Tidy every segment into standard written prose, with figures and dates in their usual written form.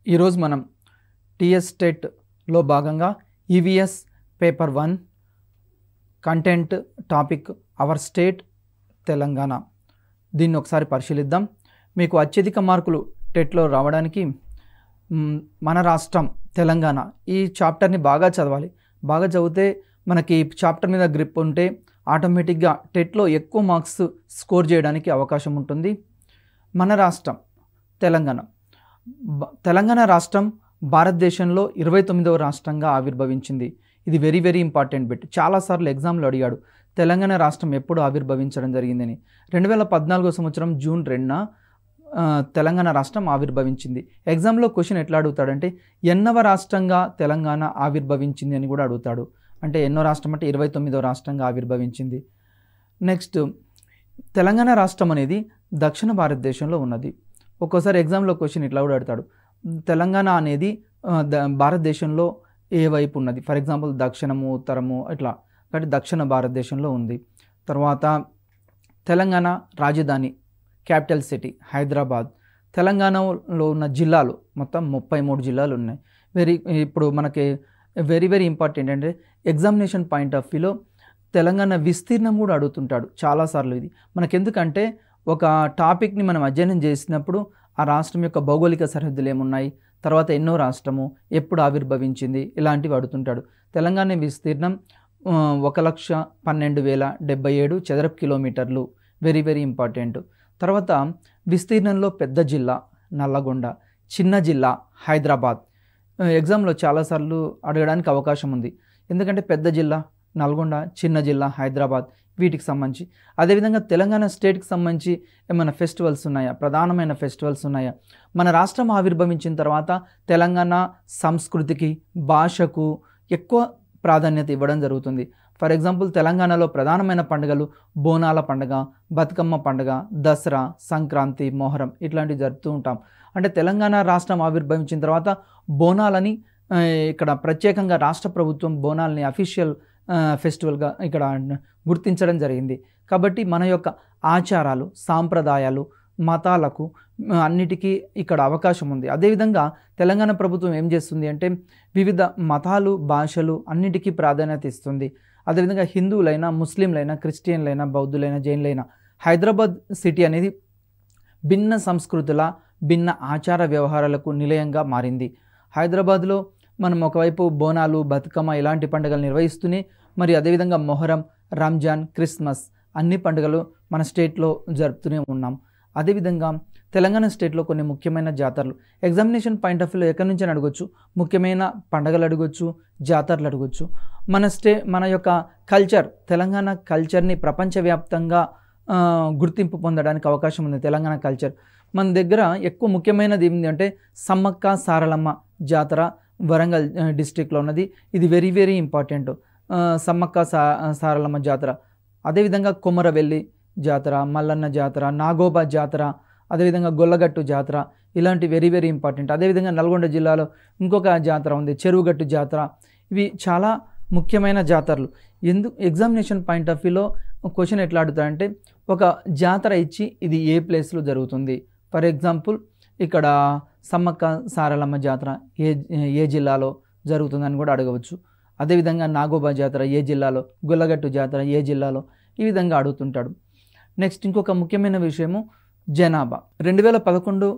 ఈరోజు మనం టీఎస్ స్టేట్లో భాగంగా EVS paper 1 content topic our state Telangana దీన్ని ఒకసారి పరిశీలిద్దాం. మీకు అత్యధిక మార్కులు టెట్లో రావడానికి మన రాష్ట్రం తెలంగాణ ఈ చాప్టర్ని బాగా చదవాలి. బాగా చదివితే మనకి చాప్టర్ మీద గ్రిప్ ఉంటే ఆటోమేటిక్గా టెట్లో ఎక్కువ మార్క్స్ స్కోర్ చేయడానికి అవకాశం ఉంటుంది. మన రాష్ట్రం తెలంగాణ రాష్ట్రం భారతదేశంలో 29వ రాష్ట్రంగా ఆవిర్భవించింది. ఇది వెరీ వెరీ ఇంపార్టెంట్ బిట్. చాలాసార్లు ఎగ్జామ్లో అడిగాడు తెలంగాణ రాష్ట్రం ఎప్పుడు ఆవిర్భవించడం జరిగిందని. 2014 సంవత్సరం జూన్ 2న తెలంగాణ రాష్ట్రం ఆవిర్భవించింది. ఎగ్జామ్లో క్వశ్చన్ ఎట్లా అడుగుతాడంటే ఎన్నవ రాష్ట్రంగా తెలంగాణ ఆవిర్భవించింది అని కూడా అడుగుతాడు. అంటే ఎన్నో రాష్ట్రం అంటే 29వ రాష్ట్రంగా ఆవిర్భవించింది. నెక్స్ట్, తెలంగాణ రాష్ట్రం అనేది దక్షిణ భారతదేశంలో ఉన్నది. ఒక్కోసారి ఎగ్జామ్లో క్వశ్చన్ ఇట్లా కూడా అడుగుతాడు, తెలంగాణ అనేది భారతదేశంలో ఏ వైపు ఉన్నది. ఫర్ ఎగ్జాంపుల్ దక్షిణము, ఉత్తరము ఇట్లా, కాబట్టి దక్షిణ భారతదేశంలో ఉంది. తర్వాత తెలంగాణ రాజధాని క్యాపిటల్ సిటీ హైదరాబాద్. తెలంగాణలో ఉన్న జిల్లాలు మొత్తం 33 జిల్లాలు ఉన్నాయి. ఇప్పుడు మనకి వెరీ వెరీ ఇంపార్టెంట్ అంటే ఎగ్జామినేషన్ పాయింట్ ఆఫ్ వ్యూలో తెలంగాణ విస్తీర్ణం కూడా అడుగుతుంటాడు చాలాసార్లు. ఇది మనకెందుకంటే ఒక టాపిక్ని మనం అధ్యయనం చేసినప్పుడు ఆ రాష్ట్రం యొక్క భౌగోళిక సరిహద్దులు ఏమున్నాయి, తర్వాత ఎన్నో రాష్ట్రము, ఎప్పుడు ఆవిర్భవించింది, ఇలాంటివి అడుగుతుంటాడు. తెలంగాణ విస్తీర్ణం 1,12,077 చదరపు కిలోమీటర్లు. Very very important. తర్వాత విస్తీర్ణంలో పెద్ద జిల్లా నల్లగొండ, చిన్న జిల్లా హైదరాబాద్. ఎగ్జామ్లో చాలాసార్లు అడగడానికి అవకాశం ఉంది. ఎందుకంటే పెద్ద జిల్లా నల్గొండ, చిన్న జిల్లా హైదరాబాద్, వీటికి సంబంధించి. అదేవిధంగా తెలంగాణ స్టేట్కి సంబంధించి ఏమైనా ఫెస్టివల్స్ ఉన్నాయా, ప్రధానమైన ఫెస్టివల్స్ ఉన్నాయా. మన రాష్ట్రం ఆవిర్భవించిన తర్వాత తెలంగాణ సంస్కృతికి, భాషకు ఎక్కువ ప్రాధాన్యత ఇవ్వడం జరుగుతుంది. ఫర్ ఎగ్జాంపుల్ తెలంగాణలో ప్రధానమైన పండుగలు బోనాల పండుగ, బతుకమ్మ పండుగ, దసరా, సంక్రాంతి, మొహరం ఇట్లాంటివి జరుపుతూ ఉంటాం. అంటే తెలంగాణ రాష్ట్రం ఆవిర్భవించిన తర్వాత బోనాలని ఇక్కడ ప్రత్యేకంగా రాష్ట్ర ప్రభుత్వం బోనాలని అఫీషియల్ ఫెస్టివల్గా ఇక్కడ గుర్తించడం జరిగింది. కాబట్టి మన యొక్క ఆచారాలు, సాంప్రదాయాలు, మతాలకు అన్నిటికీ ఇక్కడ అవకాశం ఉంది. అదేవిధంగా తెలంగాణ ప్రభుత్వం ఏం చేస్తుంది అంటే వివిధ మతాలు, భాషలు అన్నిటికీ ప్రాధాన్యత ఇస్తుంది. అదేవిధంగా హిందువులైనా, ముస్లింలైనా, క్రిస్టియన్లైనా, బౌద్ధులైనా, జైన్లైనా హైదరాబాద్ సిటీ అనేది భిన్న సంస్కృతుల, భిన్న ఆచార వ్యవహారాలకు నిలయంగా మారింది. హైదరాబాద్లో మనం ఒకవైపు బోనాలు, బతుకమ్మ ఇలాంటి పండుగలు నిర్వహిస్తూనే మరి అదేవిధంగా మొహరం, రంజాన్, క్రిస్మస్ అన్ని పండుగలు మన స్టేట్లో జరుపుతూనే ఉన్నాం. అదేవిధంగా తెలంగాణ స్టేట్లో కొన్ని ముఖ్యమైన జాతరలు ఎగ్జామినేషన్ పాయింట్ ఆఫ్ వ్యూలో ఎక్కడి నుంచి అడగొచ్చు, ముఖ్యమైన పండుగలు అడగొచ్చు, జాతరలు అడగొచ్చు. మన యొక్క కల్చర్, తెలంగాణ కల్చర్ని ప్రపంచవ్యాప్తంగా గుర్తింపు పొందడానికి అవకాశం ఉంది. తెలంగాణ కల్చర్ మన దగ్గర ఎక్కువ ముఖ్యమైనది ఏంటి అంటే సమ్మక్క సారలమ్మ జాతర వరంగల్ డిస్ట్రిక్ట్లో ఉన్నది. ఇది very very important. Sammakka Saralamma జాతర, అదేవిధంగా కొమరవెల్లి జాతర, మల్లన్న జాతర, నాగోబా జాతర, అదేవిధంగా గొల్లగట్టు జాతర, ఇలాంటి వెరీ వెరీ ఇంపార్టెంట్. అదేవిధంగా నల్గొండ జిల్లాలో ఇంకొక జాతర ఉంది, చెరువుగట్టు జాతర. ఇవి చాలా ముఖ్యమైన జాతరలు. ఎగ్జామినేషన్ పాయింట్ ఆఫ్ వ్యూలో క్వశ్చన్ ఎట్లా అడుగుతారంటే ఒక జాతర ఇచ్చి ఇది ఏ ప్లేస్లో జరుగుతుంది. ఫర్ ఎగ్జాంపుల్ ఇక్కడ సమ్మక్క సారలమ్మ జాతర ఏ జిల్లాలో జరుగుతుందని కూడా అడగవచ్చు. అదేవిధంగా నాగోబా జాతర ఏ జిల్లాలో, గొల్లగట్టు జాతర ఏ జిల్లాలో, ఈ విధంగా అడుగుతుంటాడు. నెక్స్ట్ ఇంకొక ముఖ్యమైన విషయము జనాభా. 2011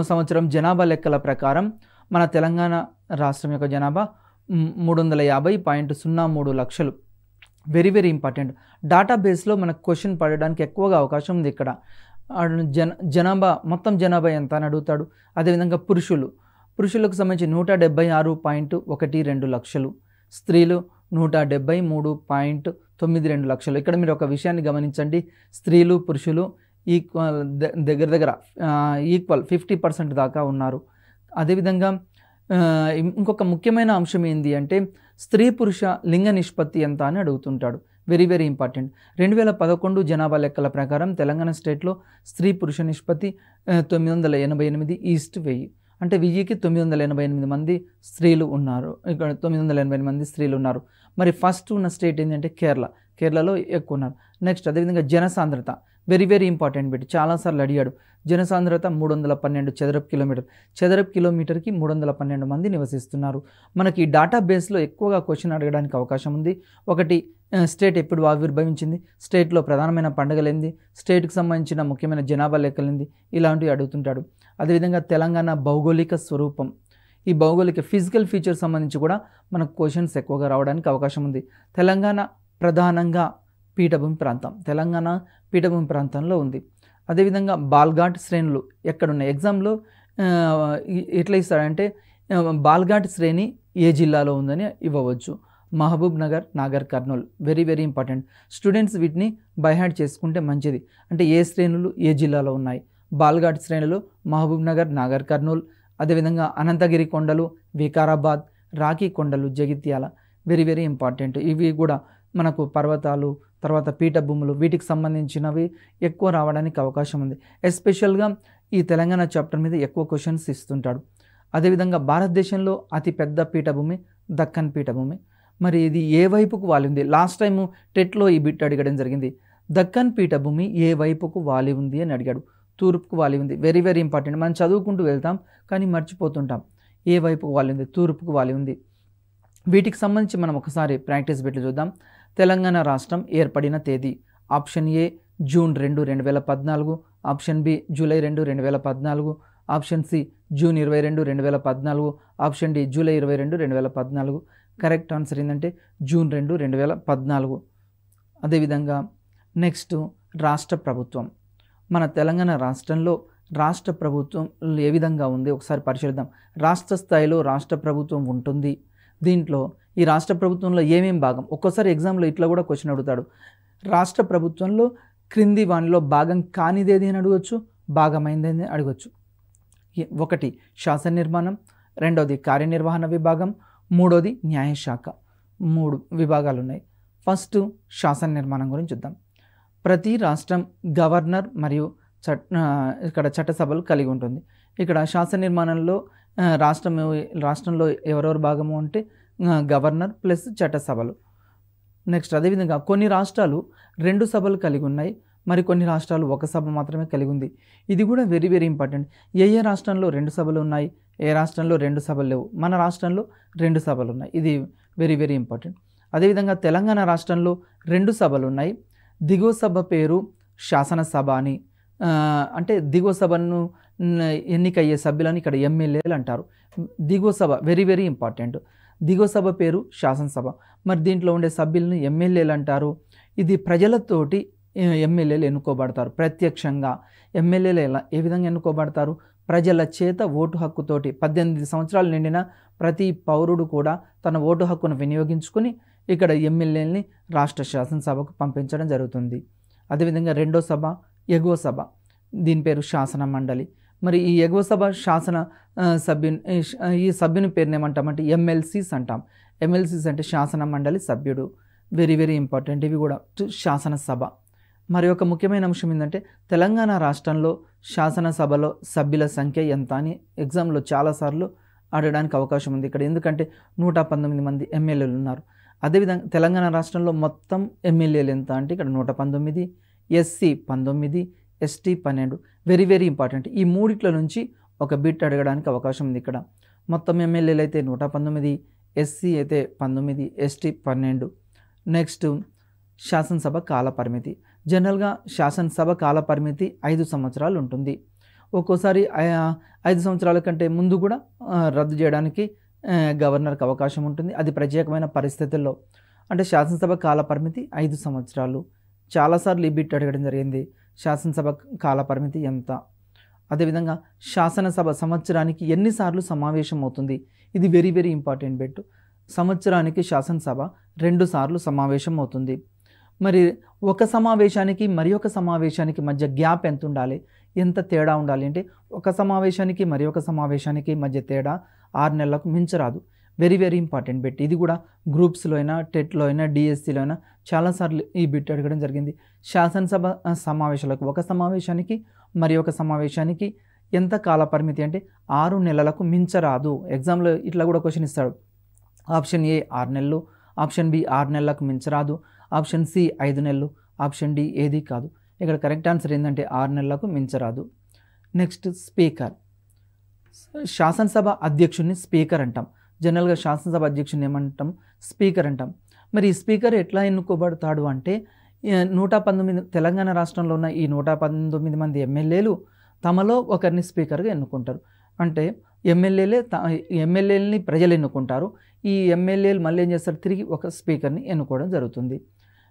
సంవత్సరం జనాభా లెక్కల ప్రకారం మన తెలంగాణ రాష్ట్రం యొక్క జనాభా 350.03 లక్షలు. Very very important. డేటాబేస్లో మనకు క్వశ్చన్ పడడానికి ఎక్కువగా అవకాశం ఉంది. ఇక్కడ జనాభా మొత్తం జనాభా ఎంత అని అడుగుతాడు. అదేవిధంగా పురుషులకు సంబంధించి 176.12 లక్షలు, స్త్రీలు 173.92 లక్షలు. ఇక్కడ మీరు ఒక విషయాన్ని గమనించండి, స్త్రీలు పురుషులు దగ్గర ఈక్వల్ 50% దాకా ఉన్నారు. అదేవిధంగా ఇంకొక ముఖ్యమైన అంశం ఏంటి అంటే స్త్రీ పురుష లింగ నిష్పత్తి ఎంత అని అడుగుతుంటాడు. Very very important. 2011 జనాభా లెక్కల ప్రకారం తెలంగాణ స్టేట్లో స్త్రీ పురుష నిష్పత్తి 988:1000. అంటే 1000కి 988 మంది స్త్రీలు ఉన్నారు. ఇక్కడ 988 మంది స్త్రీలు ఉన్నారు. మరి ఫస్ట్ ఉన్న స్టేట్ ఏంటంటే కేరళలో ఎక్కువ ఉన్నారు. నెక్స్ట్ అదేవిధంగా వెరీ వెరీ ఇంపార్టెంట్ బిట్, చాలాసార్లు అడిగాడు. జనసాంద్రత 312 చదరపు కిలోమీటర్, చదరపు కిలోమీటర్కి 312 మంది నివసిస్తున్నారు. మనకి డేటాబేస్లో ఎక్కువగా క్వశ్చన్ అడగడానికి అవకాశం ఉంది. ఒకటి, స్టేట్ ఎప్పుడు ఆవిర్భవించింది, స్టేట్లో ప్రధానమైన పండుగలేంది, స్టేట్కి సంబంధించిన ముఖ్యమైన జనాభా లెక్కలేంది, ఇలాంటివి అడుగుతుంటాడు. అదేవిధంగా తెలంగాణ భౌగోళిక స్వరూపం, ఈ భౌగోళిక ఫిజికల్ ఫీచర్ సంబంధించి కూడా మనకు క్వశ్చన్స్ ఎక్కువగా రావడానికి అవకాశం ఉంది. తెలంగాణ ప్రధానంగా పీఠభూమి ప్రాంతం, తెలంగాణ పీఠభూమి ప్రాంతంలో ఉంది. అదేవిధంగా బాల్ఘాట్ శ్రేణులు ఎక్కడున్నాయి, ఎగ్జామ్లో ఎట్లా ఇస్తాడంటే బాల్ఘాట్ శ్రేణి ఏ జిల్లాలో ఉందని ఇవ్వవచ్చు. Mahabubnagar, Nagarkurnool, very very important. Students వీటిని బైహార్ట్ చేసుకుంటే మంచిది. అంటే ఏ శ్రేణులు ఏ జిల్లాలో ఉన్నాయి, బాల్ఘాట్ శ్రేణులు మహబూబ్ నగర్, నాగర్ కర్నూల్. అదేవిధంగా అనంతగిరి కొండలు వికారాబాద్, రాఖీ కొండలు జగిత్యాల, వెరీ వెరీ ఇంపార్టెంట్. ఇవి కూడా మనకు పర్వతాలు, తర్వాత పీఠభూములు, వీటికి సంబంధించినవి ఎక్కువ రావడానికి అవకాశం ఉంది. ఎస్పెషల్గా ఈ తెలంగాణ చాప్టర్ మీద ఎక్కువ క్వశ్చన్స్ ఇస్తుంటాడు. అదేవిధంగా భారతదేశంలో అతిపెద్ద పీఠభూమి దక్కన్ పీఠభూమి. మరి ఇది ఏ వైపుకు వాలి ఉంది, లాస్ట్ టైము టెట్లో ఈ బిట్ అడగడం జరిగింది. దక్కన్ పీఠభూమి ఏ వైపుకు వాలి ఉంది అని అడిగాడు. తూర్పుకు వాలి ఉంది, వెరీ వెరీ ఇంపార్టెంట్. మనం చదువుకుంటూ వెళ్తాం కానీ మర్చిపోతుంటాం. ఏ వైపుకు వాలి ఉంది, తూర్పుకు వాలి ఉంది. వీటికి సంబంధించి మనం ఒకసారి ప్రాక్టీస్ బిట్లు చూద్దాం. తెలంగాణ రాష్ట్రం ఏర్పడిన తేదీ, option A June 2, 2014, option B July 2, 2014, option C June 22, 2014, option D July 22, 2014. Correct answer ఏంటంటే జూన్ 2, 2014. అదేవిధంగా నెక్స్ట్ రాష్ట్ర ప్రభుత్వం, మన తెలంగాణ రాష్ట్రంలో రాష్ట్ర ప్రభుత్వం ఏ విధంగా ఉంది ఒకసారి పరిశీలిద్దాం. రాష్ట్ర స్థాయిలో రాష్ట్ర ప్రభుత్వం ఉంటుంది. దీంట్లో ఈ రాష్ట్ర ప్రభుత్వంలో ఏమేం భాగం, ఒక్కోసారి ఎగ్జామ్లో ఇట్లా కూడా క్వశ్చన్ అడుగుతాడు. రాష్ట్ర ప్రభుత్వంలో క్రింది వానిలో భాగం కానిదేది అని అడగవచ్చు, భాగమైందని అడగవచ్చు. ఒకటి శాసన నిర్మాణం, రెండోది కార్యనిర్వహణ విభాగం, మూడోది న్యాయశాఖ. 3 విభాగాలు ఉన్నాయి. ఫస్ట్ శాసన నిర్మాణం గురించి చూద్దాం. ప్రతి రాష్ట్రం గవర్నర్ మరియు ఇక్కడ చట్టసభలు కలిగి ఉంటుంది. ఇక్కడ శాసన నిర్మాణంలో రాష్ట్రంలో ఎవరెవరు భాగము అంటే గవర్నర్ ప్లస్ చట్టసభలు. నెక్స్ట్ అదేవిధంగా కొన్ని రాష్ట్రాలు 2 సభలు కలిగి ఉన్నాయి, మరి కొన్ని రాష్ట్రాలు 1 సభ మాత్రమే కలిగి ఉంది. ఇది కూడా వెరీ వెరీ ఇంపార్టెంట్. ఏ రాష్ట్రంలో 2 సభలు ఉన్నాయి, ఏ రాష్ట్రంలో 2 సభలు లేవు, మన రాష్ట్రంలో 2 సభలు ఉన్నాయి. ఇది వెరీ వెరీ ఇంపార్టెంట్. అదేవిధంగా తెలంగాణ రాష్ట్రంలో 2 సభలు ఉన్నాయి. దిగువ సభ పేరు శాసనసభ అని, అంటే దిగువ సభను ఎన్నికయ్యే సభ్యులని ఇక్కడ ఎమ్మెల్యేలు అంటారు. దిగువ సభ వెరీ వెరీ ఇంపార్టెంట్. దిగువ సభ పేరు శాసనసభ, మరి దీంట్లో ఉండే సభ్యులను ఎమ్మెల్యేలు అంటారు. ఇది ప్రజలతోటి ఎమ్మెల్యేలు ఎన్నుకోబడతారు ప్రత్యక్షంగా. ఎమ్మెల్యేలు ఏ విధంగా ఎన్నుకోబడతారు, ప్రజల చేత ఓటు హక్కుతోటి. 18 సంవత్సరాలు నిండిన ప్రతి పౌరుడు కూడా తన ఓటు హక్కును వినియోగించుకుని ఇక్కడ ఎమ్మెల్యేలని రాష్ట్ర శాసనసభకు పంపించడం జరుగుతుంది. అదేవిధంగా రెండో సభ ఎగువ సభ, దీని పేరు శాసన మండలి. మరి ఈ ఎగువ సభ శాసన ఈ సభ్యుని పేరుని ఏమంటామంటే ఎమ్మెల్సీస్ అంటాం. ఎమ్మెల్సీస్ అంటే శాసన మండలి సభ్యుడు, వెరీ వెరీ ఇంపార్టెంట్. ఇవి కూడా శాసనసభ. మరి ఒక ముఖ్యమైన అంశం ఏంటంటే తెలంగాణ రాష్ట్రంలో శాసనసభలో సభ్యుల సంఖ్య ఎంత అని ఎగ్జామ్లో చాలాసార్లు అడగడానికి అవకాశం ఉంది ఇక్కడ. ఎందుకంటే 119 మంది ఎమ్మెల్యేలు ఉన్నారు. అదేవిధంగా తెలంగాణ రాష్ట్రంలో మొత్తం ఎమ్మెల్యేలు ఎంత అంటే ఇక్కడ 119, SC 19, ST 12. Very very important. ఈ మూడిట్ల నుంచి ఒక బిట్ అడగడానికి అవకాశం ఉంది ఇక్కడ. మొత్తం ఎమ్మెల్యేలు అయితే 119, ఎస్సీ అయితే 19, ఎస్టీ 12. నెక్స్ట్ శాసనసభ కాల పరిమితి. జనరల్గా శాసనసభ కాల పరిమితి 5 సంవత్సరాలు ఉంటుంది. ఒక్కోసారి 5 సంవత్సరాల కంటే ముందు కూడా రద్దు చేయడానికి గవర్నర్కి అవకాశం ఉంటుంది, అది ప్రత్యేకమైన పరిస్థితుల్లో. అంటే శాసనసభ కాల పరిమితి 5 సంవత్సరాలు. చాలాసార్లు ఈ బిట్ అడగడం జరిగింది, శాసనసభ కాల పరిమితి ఎంత. అదేవిధంగా శాసనసభ సంవత్సరానికి ఎన్నిసార్లు సమావేశం అవుతుంది, ఇది వెరీ వెరీ ఇంపార్టెంట్ బిట్. సంవత్సరానికి శాసనసభ 2 సార్లు సమావేశం అవుతుంది. మరి ఒక సమావేశానికి మరి ఒక సమావేశానికి మధ్య గ్యాప్ ఎంత ఉండాలి, ఎంత తేడా ఉండాలి అంటే ఒక సమావేశానికి మరి ఒక సమావేశానికి మధ్య తేడా 6 నెలలకు మించరాదు. Very very important bit. ఇది కూడా గ్రూప్స్లో అయినా, టెట్లో అయినా, డిఎస్సిలో అయినా చాలాసార్లు ఈ బిట్ అడగడం జరిగింది. శాసనసభ సమావేశాలకు ఒక సమావేశానికి మరి ఒక సమావేశానికి ఎంత కాల పరిమితి అంటే 6 నెలలకు మించరాదు. ఎగ్జామ్లో ఇట్లా కూడా క్వశ్చన్ ఇస్తాడు. ఆప్షన్ ఏ 6 నెలలు, ఆప్షన్ బి 6 నెలలకు మించరాదు, ఆప్షన్ సి 5 నెలలు, ఆప్షన్ డి ఏది కాదు. ఇక్కడ కరెక్ట్ ఆన్సర్ ఏంటంటే 6 నెలలకు మించరాదు. Next speaker. శాసనసభ అధ్యక్షుడిని స్పీకర్ అంటాం. జనరల్గా శాసనసభ అధ్యక్షుడిని ఏమంటాం? స్పీకర్ అంటాం. మరి ఈ స్పీకర్ ఎట్లా ఎన్నుకోబడతాడు అంటే 119 తెలంగాణ రాష్ట్రంలో ఉన్న ఈ 119 మంది ఎమ్మెల్యేలు తమలో ఒకరిని స్పీకర్గా ఎన్నుకుంటారు. అంటే ఎమ్మెల్యేలని ప్రజలు ఎన్నుకుంటారు. ఈ ఎమ్మెల్యేలు మళ్ళీ ఏం చేస్తారు? తిరిగి ఒక స్పీకర్ని ఎన్నుకోవడం జరుగుతుంది.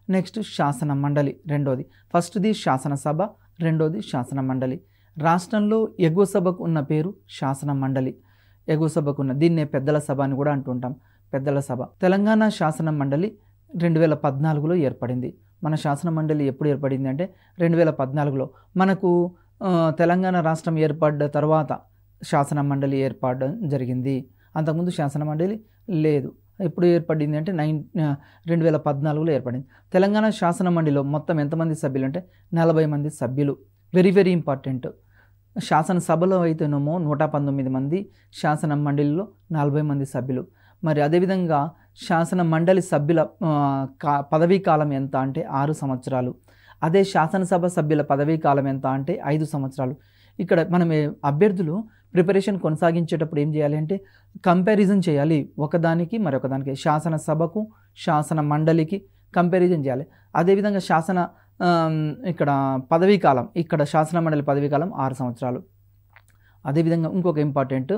నెక్స్ట్ శాసన మండలి రెండోది. ఫస్ట్ది శాసనసభ, రెండోది శాసన మండలి. రాష్ట్రంలో ఎగువ సభకు ఉన్న పేరు శాసన మండలి. ఎగువ సభకు ఉన్న దీన్నే పెద్దల సభ అని కూడా అంటుంటాం. పెద్దల సభ. తెలంగాణ శాసన మండలి 2014లో ఏర్పడింది. మన శాసన మండలి ఎప్పుడు ఏర్పడింది అంటే 2014లో. మనకు తెలంగాణ రాష్ట్రం ఏర్పడ్డ తర్వాత శాసన మండలి ఏర్పడడం జరిగింది. అంతకుముందు శాసన మండలి లేదు. ఎప్పుడు ఏర్పడింది అంటే 2014లో ఏర్పడింది. తెలంగాణ శాసన మండలిలో మొత్తం ఎంతమంది సభ్యులు అంటే 40 మంది సభ్యులు. Very very important. శాసనసభలో అయితేనేమో 119 మంది, శాసన మండలిలో 40 మంది సభ్యులు. మరి అదేవిధంగా శాసన మండలి సభ్యుల పదవీ కాలం ఎంత అంటే 6 సంవత్సరాలు. అదే శాసనసభ సభ్యుల పదవీ కాలం ఎంత అంటే 5 సంవత్సరాలు. ఇక్కడ మనం అభ్యర్థులు ప్రిపరేషన్ కొనసాగించేటప్పుడు ఏం చేయాలి అంటే కంపారిజన్ చేయాలి ఒకదానికి మరొకదానికి. శాసనసభకు శాసన మండలికి కంపారిజన్ చేయాలి. అదేవిధంగా ఇక్కడ పదవీ కాలం, ఇక్కడ శాసన మండలి పదవీ కాలం 6 సంవత్సరాలు. అదేవిధంగా ఇంకొక ఇంపార్టెంట్,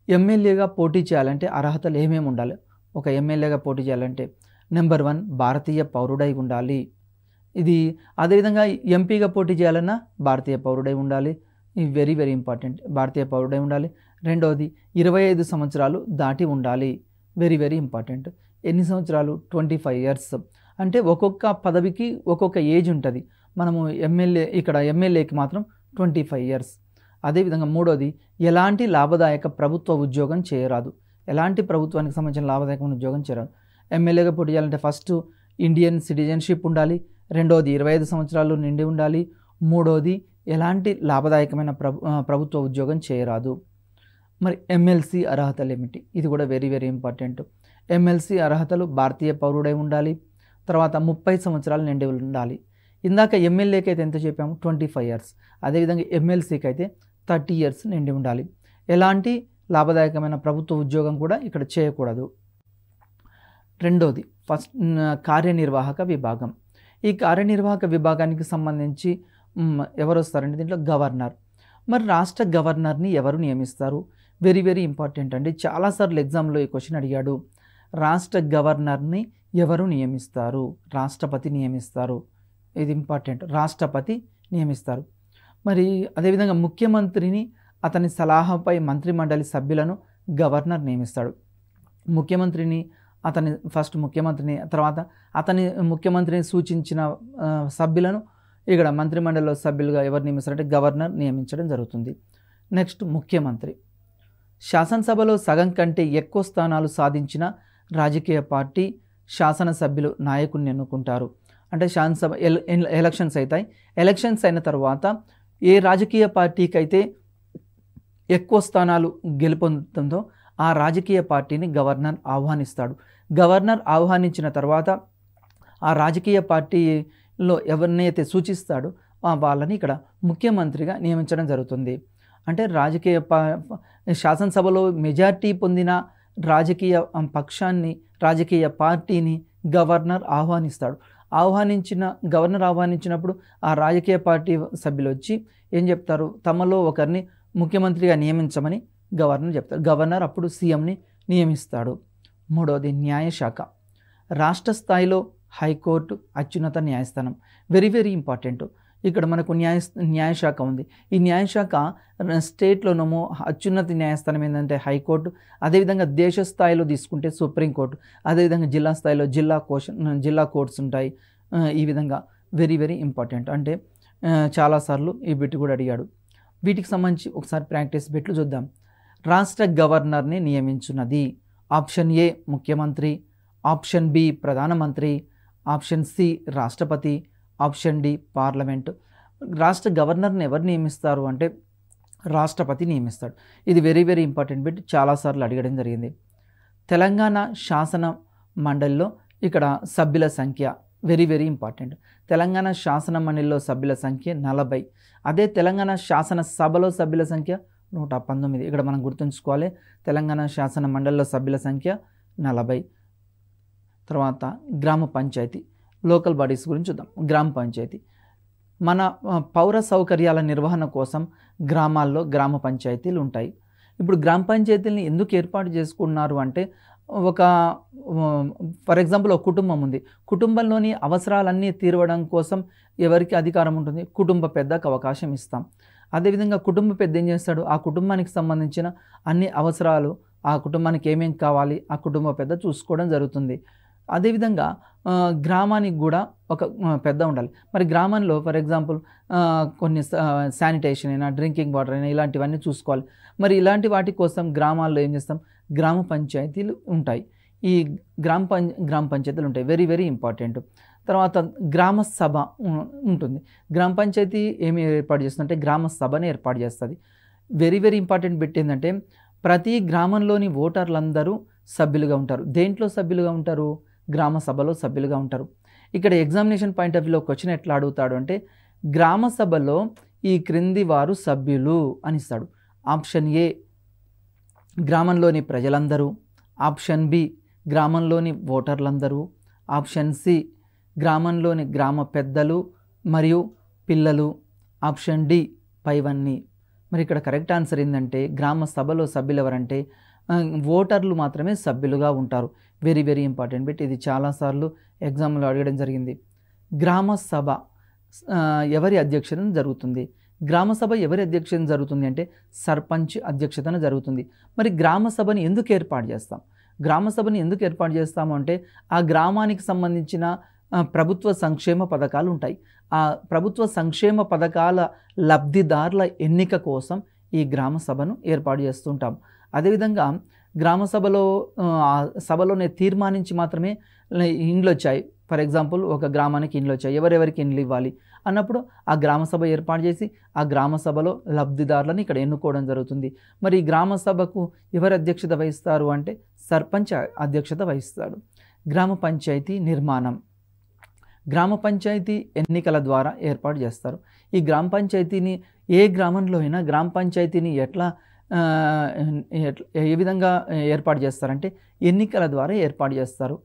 ఎమ్మెల్యేగా పోటీ చేయాలంటే అర్హతలు ఏమేమి ఉండాలి? ఒక ఎమ్మెల్యేగా పోటీ చేయాలంటే నెంబర్ 1 భారతీయ పౌరుడై ఉండాలి. ఇది అదేవిధంగా ఎంపీగా పోటీ చేయాలన్నా భారతీయ పౌరుడై ఉండాలి. ఇది వెరీ వెరీ ఇంపార్టెంట్. భారతీయ పౌరుడై ఉండాలి. రెండవది 25 సంవత్సరాలు దాటి ఉండాలి. Very very important. ఎన్ని సంవత్సరాలు? 25 years. అంటే ఒక్కొక్క పదవికి ఒక్కొక్క ఏజ్ ఉంటుంది. మనము ఇక్కడ ఎమ్మెల్యేకి మాత్రం 25 years. అదేవిధంగా మూడోది, ఎలాంటి లాభదాయక ప్రభుత్వ ఉద్యోగం చేయరాదు. ఎలాంటి ప్రభుత్వానికి సంబంధించిన లాభదాయకమైన ఉద్యోగం చేయరాదు. ఎమ్మెల్యేగా పోటీ చేయాలంటే ఫస్ట్ ఇండియన్ సిటిజన్షిప్ ఉండాలి. రెండోది 25 సంవత్సరాలు నిండి ఉండాలి. మూడోది ఎలాంటి లాభదాయకమైన ప్రభుత్వ ఉద్యోగం చేయరాదు. మరి ఎమ్మెల్సీ అర్హతలు ఏమిటి? ఇది కూడా వెరీ వెరీ ఇంపార్టెంట్. ఎమ్మెల్సీ అర్హతలు భారతీయ పౌరుడై ఉండాలి. తర్వాత 30 సంవత్సరాలు నిండి ఉండాలి. ఇందాక ఎమ్మెల్యేకి అయితే ఎంత చెప్పాము? 25 years. అదేవిధంగా ఎమ్మెల్సీకి అయితే 30 years నిండి ఉండాలి. ఎలాంటి లాభదాయకమైన ప్రభుత్వ ఉద్యోగం కూడా ఇక్కడ చేయకూడదు. రెండోది కార్యనిర్వాహక విభాగం. ఈ కార్యనిర్వాహక విభాగానికి సంబంధించి ఎవరు వస్తారంటే దీంట్లో గవర్నర్. మరి రాష్ట్ర గవర్నర్ని ఎవరు నియమిస్తారు? వెరీ వెరీ ఇంపార్టెంట్ అండి. చాలాసార్లు ఎగ్జామ్లో ఈ క్వశ్చన్ అడిగాడు. రాష్ట్ర గవర్నర్ని ఎవరు నియమిస్తారు? రాష్ట్రపతి నియమిస్తారు. ఇది ఇంపార్టెంట్. రాష్ట్రపతి నియమిస్తారు. మరి అదేవిధంగా ముఖ్యమంత్రిని, అతని సలహాపై మంత్రిమండలి సభ్యులను గవర్నర్ నియమిస్తాడు. ముఖ్యమంత్రిని తర్వాత ముఖ్యమంత్రిని సూచించిన సభ్యులను ఇక్కడ మంత్రిమండలిలో సభ్యులుగా ఎవరు నియమిస్తారంటే గవర్నర్ నియమించడం జరుగుతుంది. నెక్స్ట్ ముఖ్యమంత్రి. శాసనసభలో సగం కంటే ఎక్కువ స్థానాలు సాధించిన రాజకీయ పార్టీ శాసనసభ్యులు నాయకుడిని ఎన్నుకుంటారు. అంటే శాసనసభ ఎలక్షన్స్ అవుతాయి. ఎలక్షన్స్ అయిన తర్వాత ఏ రాజకీయ పార్టీకి అయితే ఎక్కువ స్థానాలు గెలుపొందుతుందో ఆ రాజకీయ పార్టీని గవర్నర్ ఆహ్వానిస్తాడు. గవర్నర్ ఆహ్వానించిన తర్వాత ఆ రాజకీయ పార్టీలో ఎవరినైతే సూచిస్తాడో వాళ్ళని ఇక్కడ ముఖ్యమంత్రిగా నియమించడం జరుగుతుంది. అంటే శాసనసభలో మెజార్టీ పొందిన రాజకీయ పక్షాన్ని, రాజకీయ పార్టీని గవర్నర్ ఆహ్వానిస్తాడు. గవర్నర్ ఆహ్వానించినప్పుడు ఆ రాజకీయ పార్టీ సభ్యులు వచ్చి ఏం చెప్తారు? తమలో ఒకరిని ముఖ్యమంత్రిగా నియమించమని గవర్నర్ చెప్తారు. గవర్నర్ అప్పుడు సీఎంని నియమిస్తాడు. మూడవది న్యాయశాఖ. రాష్ట్ర స్థాయిలో హైకోర్టు, అత్యున్నత న్యాయస్థానం. Very very important. ఇక్కడ మనకు న్యాయశాఖ ఉంది. ఈ న్యాయశాఖ స్టేట్లోనేమో అత్యున్నత న్యాయస్థానం ఏంటంటే హైకోర్టు. అదేవిధంగా దేశ స్థాయిలో తీసుకుంటే సుప్రీంకోర్టు. అదేవిధంగా జిల్లా స్థాయిలో జిల్లా కోర్ట్స్ ఉంటాయి. ఈ విధంగా వెరీ వెరీ ఇంపార్టెంట్. అంటే చాలాసార్లు ఈ బిట్ కూడా అడిగాడు. వీటికి సంబంధించి ఒకసారి ప్రాక్టీస్ బిట్లు చూద్దాం. రాష్ట్ర గవర్నర్ని నియమించున్నది ఆప్షన్ ఏ ముఖ్యమంత్రి, ఆప్షన్ బి ప్రధానమంత్రి, ఆప్షన్ సి రాష్ట్రపతి, ఆప్షన్ డి పార్లమెంటు. రాష్ట్ర గవర్నర్ని ఎవరు నియమిస్తారు అంటే రాష్ట్రపతి నియమిస్తాడు. ఇది వెరీ వెరీ ఇంపార్టెంట్ బిట్, చాలాసార్లు అడగడం జరిగింది. తెలంగాణ శాసన మండలిలో ఇక్కడ సభ్యుల సంఖ్య వెరీ వెరీ ఇంపార్టెంట్. తెలంగాణ శాసన మండలిలో సభ్యుల సంఖ్య 40. అదే తెలంగాణ శాసన సభలో సభ్యుల సంఖ్య 119. ఇక్కడ మనం గుర్తుంచుకోవాలి, తెలంగాణ శాసన మండలిలో సభ్యుల సంఖ్య 40. తర్వాత గ్రామ పంచాయతీ, లోకల్ బాడీస్ గురించి చూద్దాం. గ్రామ పంచాయతీ మన పౌర సౌకర్యాల నిర్వహణ కోసం గ్రామాల్లో గ్రామ పంచాయతీలు ఉంటాయి. ఇప్పుడు గ్రామ పంచాయతీలని ఎందుకు ఏర్పాటు చేసుకున్నారు అంటే, ఒక ఫర్ ఎగ్జాంపుల్ ఒక కుటుంబం ఉంది, కుటుంబంలోని అవసరాలన్నీ తీరవడం కోసం ఎవరికి అధికారం ఉంటుంది? కుటుంబ పెద్దకు అవకాశం ఇస్తాం. అదేవిధంగా కుటుంబ పెద్ద ఏం చేస్తాడు? ఆ కుటుంబానికి సంబంధించిన అన్ని అవసరాలు, ఆ కుటుంబానికి ఏమేం కావాలి ఆ కుటుంబ పెద్ద చూసుకోవడం జరుగుతుంది. అదేవిధంగా గ్రామానికి కూడా ఒక పెద్ద ఉండాలి. మరి గ్రామంలో ఫర్ ఎగ్జాంపుల్ కొన్ని శానిటేషన్ అయినా, డ్రింకింగ్ వాటర్ అయినా ఇలాంటివన్నీ చూసుకోవాలి. మరి ఇలాంటి వాటి కోసం గ్రామాల్లో ఏం చేస్తాం? గ్రామ పంచాయతీలు ఉంటాయి. ఈ గ్రామ పంచాయతీలు ఉంటాయి, వెరీ వెరీ ఇంపార్టెంట్. తర్వాత గ్రామ సభ ఉంటుంది. గ్రామ పంచాయతీ ఏమి ఏర్పాటు చేస్తుందంటే గ్రామ సభని ఏర్పాటు చేస్తుంది. వెరీ వెరీ ఇంపార్టెంట్ బిట్ ఏంటంటే, ప్రతి గ్రామంలోని ఓటర్లందరూ సభ్యులుగా ఉంటారు. దేంట్లో సభ్యులుగా ఉంటారు? గ్రామ సభలో సభ్యులుగా ఉంటారు. ఇక్కడ ఎగ్జామినేషన్ పాయింట్ ఆఫ్ వ్యూలో క్వశ్చన్ ఎట్లా అడుగుతాడు అంటే, గ్రామ సభలో ఈ క్రింది వారు సభ్యులు అని ఇస్తాడు. ఆప్షన్ ఏ గ్రామంలోని ప్రజలందరూ, ఆప్షన్ బి గ్రామంలోని ఓటర్లందరూ, ఆప్షన్ సి గ్రామంలోని గ్రామ పెద్దలు మరియు పిల్లలు, ఆప్షన్ డి పైవన్నీ. మరి ఇక్కడ కరెక్ట్ ఆన్సర్ ఏంటంటే, గ్రామ సభలో సభ్యులు ఎవరంటే ఓటర్లు మాత్రమే సభ్యులుగా ఉంటారు. Very very important bit. ఇది చాలాసార్లు ఎగ్జామ్లో అడగడం జరిగింది. గ్రామ సభ ఎవరి అధ్యక్షతన జరుగుతుంది? గ్రామ సభ ఎవరి అధ్యక్షతన జరుగుతుంది అంటే సర్పంచ్ అధ్యక్షతన జరుగుతుంది. మరి గ్రామ సభని ఎందుకు ఏర్పాటు చేస్తాం? గ్రామ సభని ఎందుకు ఏర్పాటు చేస్తాము అంటే, ఆ గ్రామానికి సంబంధించిన ప్రభుత్వ సంక్షేమ పథకాలు ఉంటాయి. ఆ ప్రభుత్వ సంక్షేమ పథకాల లబ్ధిదారుల ఎన్నిక కోసం ఈ గ్రామ సభను ఏర్పాటు చేస్తుంటాం. అదేవిధంగా గ్రామ సభలోనే తీర్మానించి మాత్రమే ఇండ్లు వచ్చాయి. ఫర్ ఎగ్జాంపుల్ ఒక గ్రామానికి ఇండ్లు వచ్చాయి, ఎవరెవరికి ఇండ్లు ఇవ్వాలి అన్నప్పుడు ఆ గ్రామ సభ ఏర్పాటు చేసి ఆ గ్రామ సభలో లబ్ధిదారులను ఇక్కడ ఎన్నుకోవడం జరుగుతుంది. మరి ఈ గ్రామ సభకు ఎవరు అధ్యక్షత వహిస్తారు అంటే సర్పంచ్ అధ్యక్షత వహిస్తాడు. గ్రామ పంచాయతీ నిర్మాణం గ్రామ పంచాయతీ ఎన్నికల ద్వారా ఏర్పాటు చేస్తారు. ఈ గ్రామ పంచాయతీని ఏ గ్రామంలో అయినా గ్రామ పంచాయతీని ఏ విధంగా ఏర్పాటు చేస్తారంటే ఎన్నికల ద్వారా ఏర్పాటు చేస్తారు.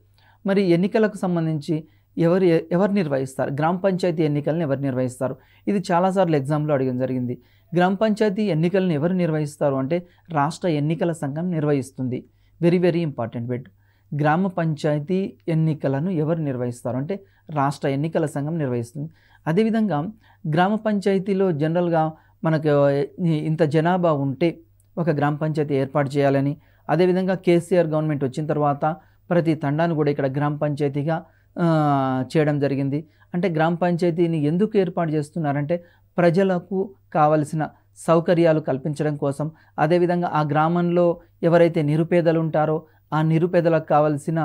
మరి ఎన్నికలకు సంబంధించి ఎవరు నిర్వహిస్తారు? గ్రామ పంచాయతీ ఎన్నికలను ఎవరు నిర్వహిస్తారు? ఇది చాలాసార్లు ఎగ్జామ్లో అడగడం జరిగింది. గ్రామ పంచాయతీ ఎన్నికలను ఎవరు నిర్వహిస్తారు అంటే రాష్ట్ర ఎన్నికల సంఘం నిర్వహిస్తుంది. Very very important bit. గ్రామ పంచాయతీ ఎన్నికలను ఎవరు నిర్వహిస్తారు అంటే రాష్ట్ర ఎన్నికల సంఘం నిర్వహిస్తుంది. అదేవిధంగా గ్రామ పంచాయతీలో జనరల్గా మనకు ఇంత జనాభా ఉంటే ఒక గ్రామ పంచాయతీ ఏర్పాటు చేయాలని, అదేవిధంగా కేసీఆర్ గవర్నమెంట్ వచ్చిన తర్వాత ప్రతి తండాను కూడా ఇక్కడ గ్రామ పంచాయతీగా చేయడం జరిగింది. అంటే గ్రామ పంచాయతీని ఎందుకు ఏర్పాటు చేస్తున్నారంటే ప్రజలకు కావలసిన సౌకర్యాలు కల్పించడం కోసం, అదేవిధంగా ఆ గ్రామంలో ఎవరైతే నిరుపేదలు ఉంటారో ఆ నిరుపేదలకు కావలసిన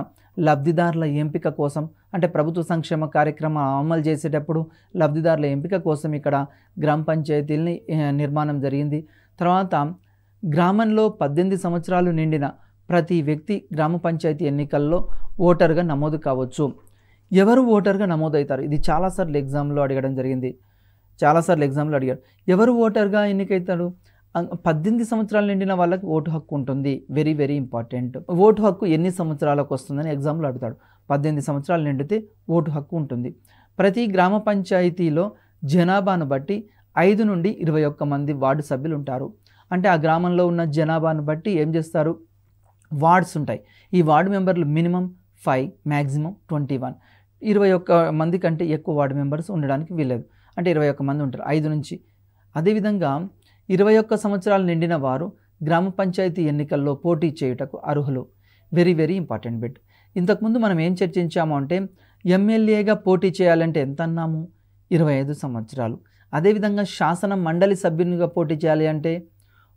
లబ్ధిదారుల ఎంపిక కోసం, అంటే ప్రభుత్వ సంక్షేమ కార్యక్రమం అమలు చేసేటప్పుడు లబ్ధిదారుల ఎంపిక కోసం ఇక్కడ గ్రామ పంచాయతీలని నిర్మాణం జరిగింది. తర్వాత గ్రామంలో 18 సంవత్సరాలు నిండిన ప్రతి వ్యక్తి గ్రామ పంచాయతీ ఎన్నికల్లో ఓటర్గా నమోదు కావచ్చు. ఎవరు ఓటర్గా నమోదవుతారు? ఇది చాలాసార్లు ఎగ్జామ్లో అడగడం జరిగింది. ఎవరు ఓటర్గా ఎన్నికవుతాడు? 18 సంవత్సరాలు నిండిన వాళ్ళకి ఓటు హక్కు ఉంటుంది. Very very important. ఓటు హక్కు ఎన్ని సంవత్సరాలకు వస్తుందని ఎగ్జామ్లో అడుగుతాడు. 18 సంవత్సరాలు నిండితే ఓటు హక్కు ఉంటుంది. ప్రతి గ్రామ పంచాయతీలో జనాభాను బట్టి 5 నుండి 21 మంది వార్డు సభ్యులు ఉంటారు. అంటే ఆ గ్రామంలో ఉన్న జనాభాను బట్టి ఏం చేస్తారు? వార్డ్స్ ఉంటాయి. ఈ వార్డు మెంబర్లు మినిమం 5, మ్యాక్సిమం 21. 21 మంది కంటే ఎక్కువ వార్డు మెంబర్స్ ఉండడానికి వీలేదు. అంటే 21 మంది ఉంటారు 5 నుంచి. అదేవిధంగా 21 సంవత్సరాలు నిండిన వారు గ్రామ పంచాయతీ ఎన్నికల్లో పోటీ చేయుటకు అర్హులు. Very very important bit. ఇంతకుముందు మనం ఏం చర్చించాము అంటే ఎమ్మెల్యేగా పోటీ చేయాలంటే ఎంత అన్నాము? 25 సంవత్సరాలు. అదేవిధంగా శాసన మండలి సభ్యునిగా పోటీ చేయాలి అంటే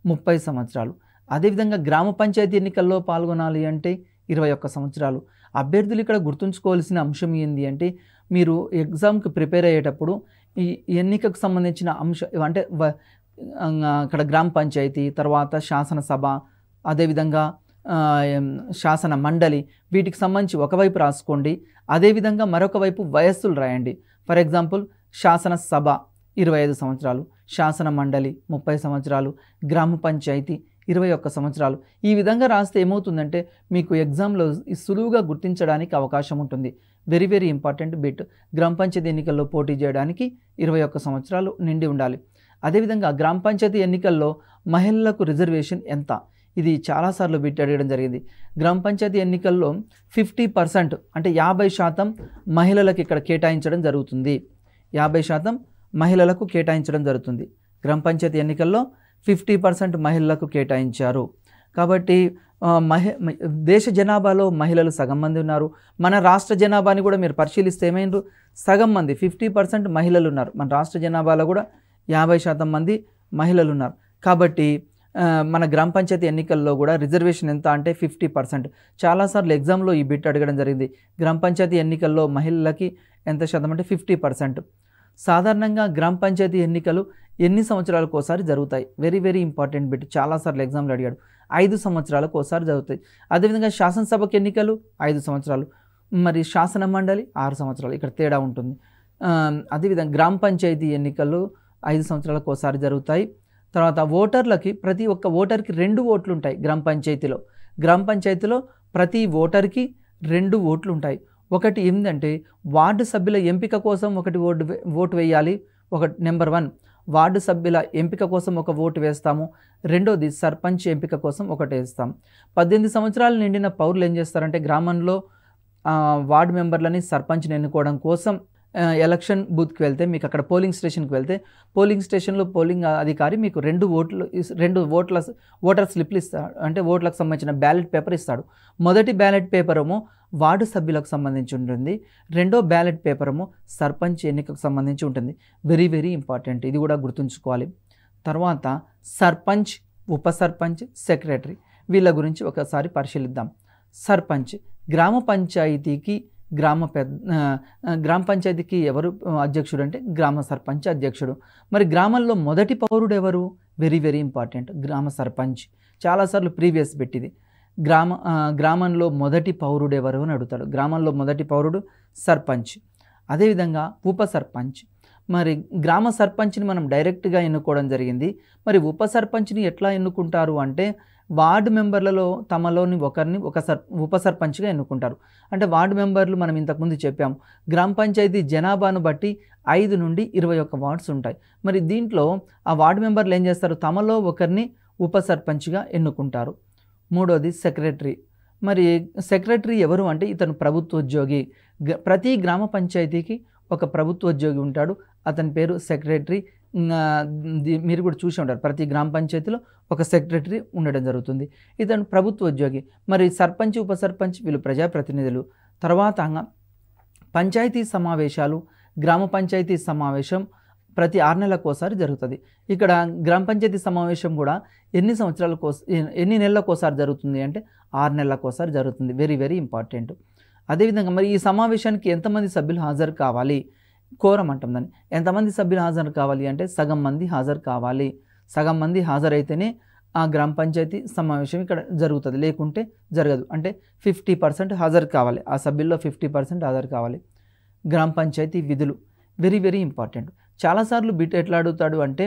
30 సంవత్సరాలు. అదేవిధంగా గ్రామ పంచాయతీ ఎన్నికల్లో పాల్గొనాలి అంటే 21 సంవత్సరాలు. అభ్యర్థులు ఇక్కడ గుర్తుంచుకోవాల్సిన అంశం ఏంటి అంటే, మీరు ఎగ్జామ్కి ప్రిపేర్ అయ్యేటప్పుడు ఈ ఎన్నికకు సంబంధించిన అంశం అంటే అక్కడ గ్రామ పంచాయతీ, తర్వాత శాసనసభ, అదేవిధంగా శాసన మండలి, వీటికి సంబంధించి ఒకవైపు రాసుకోండి. అదేవిధంగా మరొక వైపు వయస్సులు రాయండి. ఫర్ ఎగ్జాంపుల్ శాసనసభ 25 సంవత్సరాలు, శాసన మండలి 30 సంవత్సరాలు, గ్రామ పంచాయతీ 21 సంవత్సరాలు. ఈ విధంగా రాస్తే ఏమవుతుందంటే మీకు ఎగ్జామ్లో సులువుగా గుర్తించడానికి అవకాశం ఉంటుంది. Very very important bit. గ్రామ పంచాయతీ ఎన్నికల్లో పోటీ చేయడానికి 21 సంవత్సరాలు నిండి ఉండాలి. అదేవిధంగా గ్రామ పంచాయతీ ఎన్నికల్లో మహిళలకు రిజర్వేషన్ ఎంత? ఇది చాలాసార్లు బిట్ అడగడం జరిగింది. గ్రామ పంచాయతీ ఎన్నికల్లో 50% అంటే 50% మహిళలకు ఇక్కడ కేటాయించడం జరుగుతుంది. 50% మహిళలకు కేటాయించడం జరుగుతుంది. గ్రామ పంచాయతీ ఎన్నికల్లో 50% మహిళలకు కేటాయించారు. కాబట్టి దేశ జనాభాలో మహిళలు సగం మంది ఉన్నారు. మన రాష్ట్ర జనాభాని కూడా మీరు పరిశీలిస్తే ఏమైండ్రు, సగం మంది 50% మహిళలు ఉన్నారు. మన రాష్ట్ర జనాభాలో కూడా 50% మంది మహిళలు ఉన్నారు. కాబట్టి మన గ్రామ పంచాయతీ ఎన్నికల్లో కూడా రిజర్వేషన్ ఎంత అంటే 50%. చాలాసార్లు ఎగ్జామ్లో ఈ బిట్ అడగడం జరిగింది. గ్రామ పంచాయతీ ఎన్నికల్లో మహిళలకి ఎంత శాతం అంటే 50%. సాధారణంగా గ్రామ పంచాయతీ ఎన్నికలు ఎన్ని సంవత్సరాలకు ఒకసారి జరుగుతాయి? Very very important bit. చాలాసార్లు ఎగ్జామ్లో అడిగాడు. 5 సంవత్సరాలకు ఒకసారి జరుగుతాయి. అదేవిధంగా శాసనసభకి ఎన్నికలు 5 సంవత్సరాలు, మరి శాసన మండలి 6 సంవత్సరాలు. ఇక్కడ తేడా ఉంటుంది. అదేవిధంగా గ్రామ పంచాయతీ ఎన్నికలు 5 సంవత్సరాలకు ఒకసారి జరుగుతాయి. తర్వాత ఓటర్లకి ప్రతి ఒక్క ఓటర్కి 2 ఓట్లు ఉంటాయి. గ్రామ పంచాయతీలో ప్రతి ఓటర్కి 2 ఓట్లు ఉంటాయి. ఒకటి ఏంటంటే వార్డు సభ్యుల ఎంపిక కోసం ఒకటి ఓటు వేయాలి. నెంబర్ 1 వార్డు సభ్యుల ఎంపిక కోసం ఒక ఓటు వేస్తాము. రెండోది సర్పంచ్ ఎంపిక కోసం ఒకటి వేస్తాం. 18 సంవత్సరాలు నిండిన పౌరులు ఏం చేస్తారంటే గ్రామంలో వార్డు మెంబర్లని సర్పంచ్ని ఎన్నుకోవడం కోసం ఎలక్షన్ బూత్కి వెళ్తే, మీకు అక్కడ పోలింగ్ స్టేషన్కి వెళ్తే పోలింగ్ స్టేషన్లో పోలింగ్ అధికారి మీకు 2 ఓటర్ స్లిప్లు ఇస్తాడు. అంటే ఓట్లకు సంబంధించిన బ్యాలెట్ పేపర్ ఇస్తాడు. మొదటి బ్యాలెట్ పేపర్ ఏమో వార్డు సభ్యులకు సంబంధించి ఉంటుంది. రెండో బ్యాలెట్ పేపర్ ఏమో సర్పంచ్ ఎన్నికకు సంబంధించి ఉంటుంది. వెరీ వెరీ ఇంపార్టెంట్, ఇది కూడా గుర్తుంచుకోవాలి. తర్వాత సర్పంచ్, ఉప సర్పంచ్, సెక్రటరీ, వీళ్ళ గురించి ఒకసారి పరిశీలిద్దాం. సర్పంచ్ గ్రామ పంచాయతీకి గ్రామ పంచాయతీకి ఎవరు అధ్యక్షుడు అంటే గ్రామ సర్పంచ్ అధ్యక్షుడు. మరి గ్రామంలో మొదటి పౌరుడు ఎవరు? వెరీ వెరీ ఇంపార్టెంట్, గ్రామ సర్పంచ్. చాలాసార్లు ప్రీవియస్ పెట్టింది. గ్రామంలో మొదటి పౌరుడు ఎవరు అని అడుగుతాడు. గ్రామంలో మొదటి పౌరుడు సర్పంచ్. అదేవిధంగా ఉప సర్పంచ్. మరి గ్రామ సర్పంచ్ని మనం డైరెక్ట్గా ఎన్నుకోవడం జరిగింది. మరి ఉప సర్పంచ్ని ఎట్లా ఎన్నుకుంటారు అంటే వార్డు మెంబర్లలో తమలోని ఒకరిని ఉప సర్పంచ్గా ఎన్నుకుంటారు. అంటే వార్డు మెంబర్లు మనం ఇంతకుముందు చెప్పాము, గ్రామ పంచాయతీ జనాభాను బట్టి 5 నుండి 21 వార్డ్స్ ఉంటాయి. మరి దీంట్లో ఆ వార్డు మెంబర్లు ఏం చేస్తారు, తమలో ఒకరిని ఉప సర్పంచ్గా ఎన్నుకుంటారు. మూడోది సెక్రటరీ. మరి సెక్రటరీ ఎవరు అంటే ఇతను ప్రభుత్వ ఉద్యోగి. ప్రతి గ్రామ పంచాయతీకి ఒక ప్రభుత్వ ఉద్యోగి ఉంటాడు, అతని పేరు సెక్రటరీ. మీరు కూడా చూసి ఉంటారు, ప్రతి గ్రామ పంచాయతీలో ఒక సెక్రటరీ ఉండడం జరుగుతుంది. ఇతను ప్రభుత్వ ఉద్యోగి. మరి సర్పంచ్, ఉప సర్పంచ్ వీళ్ళు ప్రజాప్రతినిధులు. తర్వాత పంచాయతీ సమావేశాలు, గ్రామ పంచాయతీ సమావేశం ప్రతి 6 నెలలకు ఒకసారి జరుగుతుంది. ఇక్కడ గ్రామ పంచాయతీ సమావేశం కూడా ఎన్ని నెలలకు ఒకసారి జరుగుతుంది అంటే 6 నెలలకు ఒకసారి జరుగుతుంది. Very very important. అదేవిధంగా మరి ఈ సమావేశానికి ఎంతమంది సభ్యులు హాజరు కావాలి? కోరం అంటాం దాన్ని. ఎంతమంది సభ్యులు హాజరు కావాలి అంటే సగం మంది హాజరు కావాలి. సగం మంది హాజరైతేనే ఆ గ్రామ పంచాయతీ సమావేశం ఇక్కడ జరుగుతుంది, లేకుంటే జరగదు. అంటే 50% హాజరు కావాలి, ఆ సభ్యుల్లో 50% హాజరు కావాలి. గ్రామ పంచాయతీ విధులు వెరీ వెరీ ఇంపార్టెంట్. చాలాసార్లు బిట్ ఎట్లా అడుగుతాడు అంటే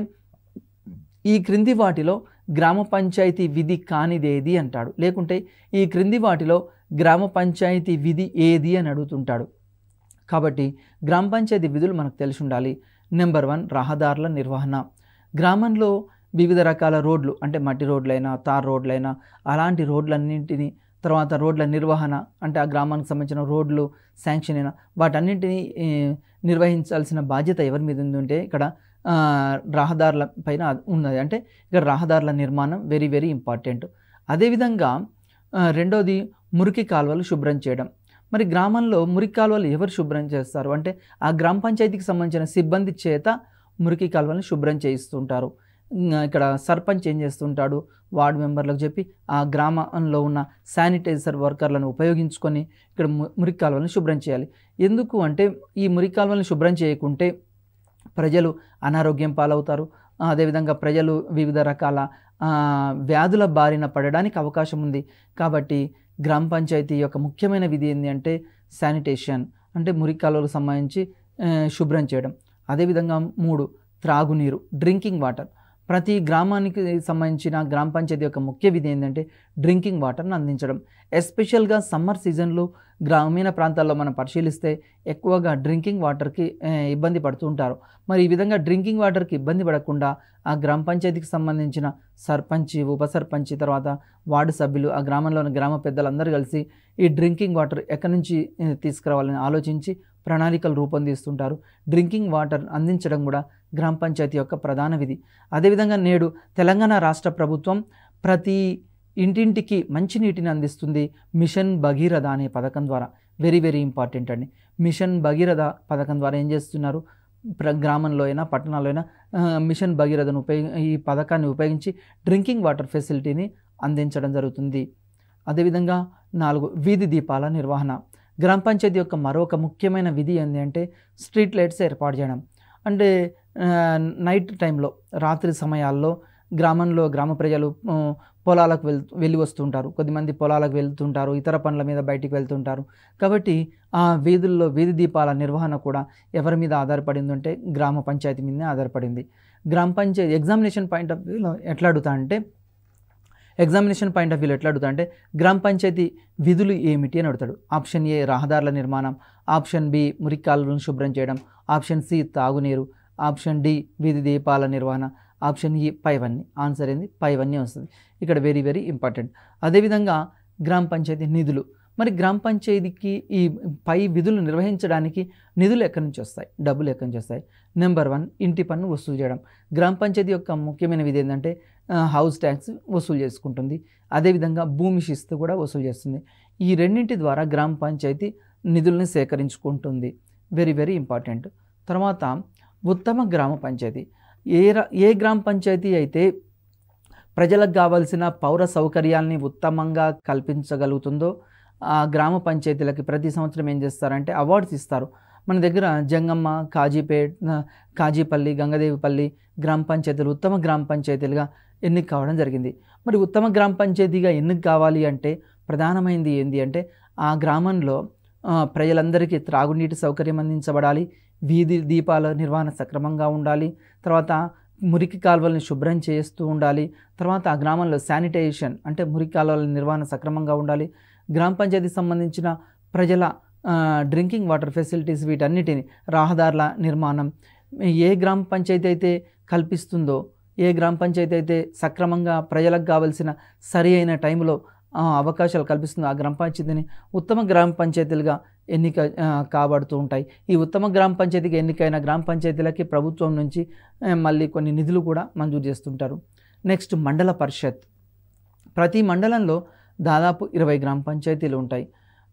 ఈ క్రింది వాటిలో గ్రామ పంచాయతీ విధి కానిదేది అంటాడు, లేకుంటే ఈ క్రింది వాటిలో గ్రామ పంచాయతీ విధి ఏది అని అడుగుతుంటాడు. కాబట్టి గ్రామ పంచాయతీ విధులు మనకు తెలిసి ఉండాలి. నెంబర్ 1 రహదారుల నిర్వహణ. గ్రామంలో వివిధ రకాల రోడ్లు, అంటే మట్టి రోడ్లైనా తార్ రోడ్లైనా అలాంటి రోడ్లన్నింటినీ, తర్వాత రోడ్ల నిర్వహణ అంటే ఆ గ్రామానికి సంబంధించిన రోడ్లు శాంక్షన్ అయినా వాటన్నింటినీ నిర్వహించాల్సిన బాధ్యత ఎవరి మీద ఉందంటే ఇక్కడ రహదారుల పైన ఉన్నది. అంటే ఇక్కడ రహదారుల నిర్మాణం వెరీ వెరీ ఇంపార్టెంట్. అదేవిధంగా రెండోది మురికి కాలువలు శుభ్రం చేయడం. మరి గ్రామంలో మురికి కాలువలు ఎవరు శుభ్రం చేస్తారు అంటే ఆ గ్రామ పంచాయతీకి సంబంధించిన సిబ్బంది చేత మురికి కాలువలను శుభ్రం చేయిస్తుంటారు. ఇక్కడ సర్పంచ్ ఏం చేస్తుంటాడు, వార్డు మెంబర్లకు చెప్పి ఆ గ్రామంలో ఉన్న శానిటైజర్ వర్కర్లను ఉపయోగించుకొని ఇక్కడ మురికి కాలువలను శుభ్రం చేయాలి. ఎందుకు అంటే ఈ మురికి కాలువలను శుభ్రం చేయకుంటే ప్రజలు అనారోగ్యం పాలవుతారు, అదేవిధంగా ప్రజలు వివిధ రకాల వ్యాధుల బారిన పడడానికి అవకాశం ఉంది. కాబట్టి గ్రామ పంచాయతీ యొక్క ముఖ్యమైన విధి ఏంటి అంటే శానిటేషన్, అంటే మురికి కాలువలకు సంబంధించి శుభ్రం చేయడం. అదేవిధంగా 3 త్రాగునీరు, డ్రింకింగ్ వాటర్. ప్రతి గ్రామానికి సంబంధించిన గ్రామ పంచాయతీ యొక్క ముఖ్య విధి ఏంటంటే డ్రింకింగ్ వాటర్ని అందించడం. ఎస్పెషల్గా సమ్మర్ సీజన్లో గ్రామీణ ప్రాంతాల్లో మనం పరిశీలిస్తే ఎక్కువగా డ్రింకింగ్ వాటర్కి ఇబ్బంది పడుతూ ఉంటారు. మరి ఈ విధంగా డ్రింకింగ్ వాటర్కి ఇబ్బంది పడకుండా ఆ గ్రామ పంచాయతీకి సంబంధించిన సర్పంచి, ఉప సర్పంచి, తర్వాత వార్డు సభ్యులు, ఆ గ్రామంలోని గ్రామ పెద్దలందరూ కలిసి ఈ డ్రింకింగ్ వాటర్ ఎక్కడి నుంచి తీసుకురావాలని ఆలోచించి ప్రణాళికలు రూపొందిస్తుంటారు. డ్రింకింగ్ వాటర్ అందించడం కూడా గ్రామ పంచాయతీ యొక్క ప్రధాన విధి. అదేవిధంగా నేడు తెలంగాణ రాష్ట్ర ప్రభుత్వం ప్రతి ఇంటింటికి మంచినీటిని అందిస్తుంది మిషన్ భగీరథ అనే పథకం ద్వారా. వెరీ వెరీ ఇంపార్టెంట్ అండి. మిషన్ భగీరథ పథకం ద్వారా ఏం చేస్తున్నారు, గ్రామంలో అయినా పట్టణాల్లో అయినా మిషన్ భగీరథను ఈ పథకాన్ని ఉపయోగించి డ్రింకింగ్ వాటర్ ఫెసిలిటీని అందించడం జరుగుతుంది. అదేవిధంగా 4 వీధి దీపాల నిర్వహణ. గ్రామ పంచాయతీ యొక్క మరొక ముఖ్యమైన విధి ఏంటి అంటే స్ట్రీట్ లైట్స్ ఏర్పాటు చేయడం. అంటే నైట్ టైంలో, రాత్రి సమయాల్లో గ్రామ ప్రజలు పొలాలకు వెళ్ళి వస్తుంటారు. కొద్దిమంది పొలాలకు వెళ్తుంటారు, ఇతర పనుల మీద బయటికి వెళ్తుంటారు. కాబట్టి ఆ వీధుల్లో వీధి దీపాల నిర్వహణ కూడా ఎవరి మీద ఆధారపడింది అంటే గ్రామ పంచాయతీ మీదనే ఆధారపడింది. గ్రామ పంచాయతీ ఎగ్జామినేషన్ పాయింట్ ఆఫ్ వ్యూలో ఎట్లా అడుగుతా అంటే గ్రామ పంచాయతీ విధులు ఏమిటి అని అడుగుతాడు. ఆప్షన్ ఏ రహదారుల నిర్మాణం, ఆప్షన్ బి మురికి కాలువలను శుభ్రం చేయడం, ఆప్షన్ సి తాగునీరు, ఆప్షన్ డి వీధి దీపాల నిర్వహణ, ఆప్షన్ ఈ పైవన్నీ. ఆన్సర్ ఏంది? పైవన్నీ వస్తుంది. ఇక్కడ వెరీ వెరీ ఇంపార్టెంట్. అదేవిధంగా గ్రామ పంచాయతీ నిధులు. మరి గ్రామ పంచాయతీకి ఈ పై విధులు నిర్వహించడానికి నిధులు ఎక్కడి నుంచి వస్తాయి, డబ్బులు ఎక్కడి నుంచి వస్తాయి? నెంబర్ 1 ఇంటి పన్ను వసూలు చేయడం. గ్రామ పంచాయతీ యొక్క ముఖ్యమైన విధి ఏంటంటే హౌస్ ట్యాక్స్ వసూలు చేసుకుంటుంది. అదేవిధంగా భూమి శిస్తు కూడా వసూలు చేస్తుంది. ఈ రెండింటి ద్వారా గ్రామ పంచాయతీ నిధుల్ని సేకరించుకుంటుంది. Very very important. తర్వాత ఉత్తమ గ్రామ పంచాయతీ. ఏ గ్రామ పంచాయతీ అయితే ప్రజలకు కావాల్సిన పౌర సౌకర్యాల్ని ఉత్తమంగా కల్పించగలుగుతుందో ఆ గ్రామ పంచాయతీలకి ప్రతి సంవత్సరం ఏం చేస్తారంటే అవార్డ్స్ ఇస్తారు. మన దగ్గర జంగమ్మ, కాజీపల్లి, గంగదేవిపల్లి గ్రామ పంచాయతీలు ఉత్తమ గ్రామ పంచాయతీలుగా ఎన్నిక కావడం జరిగింది. మరి ఉత్తమ గ్రామ పంచాయతీగా ఎన్నిక కావాలి అంటే ప్రధానమైనది ఏంటి అంటే ఆ గ్రామంలో ప్రజలందరికీ త్రాగునీటి సౌకర్యం అందించబడాలి, వీధి దీపాల నిర్వహణ సక్రమంగా ఉండాలి, తర్వాత మురికి కాలువలను శుభ్రం చేస్తూ ఉండాలి, తర్వాత ఆ గ్రామంలో శానిటైజేషన్ అంటే మురికి కాలువల నిర్వహణ సక్రమంగా ఉండాలి, గ్రామ పంచాయతీకి సంబంధించిన ప్రజల డ్రింకింగ్ వాటర్ ఫెసిలిటీస్ వీటన్నిటిని, రహదారుల నిర్మాణం ఏ గ్రామ పంచాయతీ అయితే కల్పిస్తుందో, ఏ గ్రామ పంచాయతీ అయితే సక్రమంగా ప్రజలకు కావలసిన సరి అయిన టైంలో అవకాశాలు కల్పిస్తుందో ఆ గ్రామ పంచాయతీని ఉత్తమ గ్రామ పంచాయతీలుగా ఎన్నిక కాబడుతూ ఉంటాయి. ఈ ఉత్తమ గ్రామ పంచాయతీకి ఎన్నికైన గ్రామ పంచాయతీలకి ప్రభుత్వం నుంచి మళ్ళీ కొన్ని నిధులు కూడా మంజూరు చేస్తుంటారు. నెక్స్ట్ మండల పరిషత్. ప్రతి మండలంలో దాదాపు 20 గ్రామ పంచాయతీలు ఉంటాయి.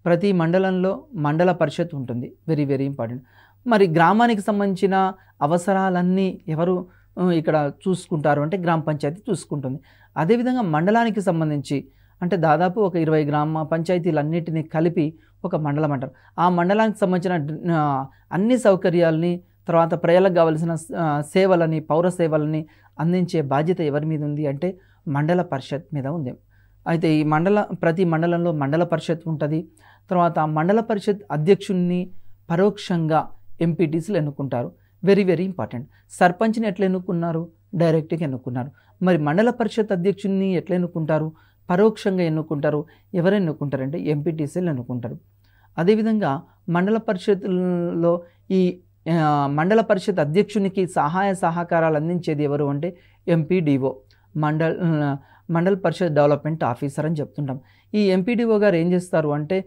ప్రతి మండలంలో మండల పరిషత్ ఉంటుంది. Very very important. మరి గ్రామానికి సంబంధించిన అవసరాలన్నీ ఎవరు ఇక్కడ చూసుకుంటారు అంటే గ్రామ పంచాయతీ చూసుకుంటుంది. అదేవిధంగా మండలానికి సంబంధించి అంటే దాదాపు ఒక 20 గ్రామ పంచాయతీలన్నిటినీ కలిపి ఒక మండలం అంటారు. ఆ మండలానికి సంబంధించిన అన్ని సౌకర్యాలని, తర్వాత ప్రజలకు కావలసిన సేవలని, పౌర సేవలని అందించే బాధ్యత ఎవరి మీద ఉంది అంటే మండల పరిషత్ మీద ఉంది. అయితే ఈ ప్రతి మండలంలో మండల పరిషత్ ఉంటుంది. తర్వాత మండల పరిషత్ అధ్యక్షుడిని పరోక్షంగా ఎంపీటీసీలు ఎన్నుకుంటారు. Very very important. సర్పంచ్ని ఎట్లా ఎన్నుకున్నారు? డైరెక్ట్గా ఎన్నుకున్నారు. మరి మండల పరిషత్ అధ్యక్షుడిని ఎట్లా ఎన్నుకుంటారు? పరోక్షంగా ఎన్నుకుంటారు. ఎవరు ఎన్నుకుంటారంటే ఎంపీటీసీలు ఎన్నుకుంటారు. అదేవిధంగా మండల పరిషత్లో ఈ మండల పరిషత్ అధ్యక్షునికి సహాయ సహకారాలు అందించేది ఎవరు అంటే ఎంపీడీఓ, మండల్ పరిషత్ డెవలప్మెంట్ ఆఫీసర్ అని చెప్తుంటాం. ఈ ఎంపీడీఓ గారు ఏం చేస్తారు అంటే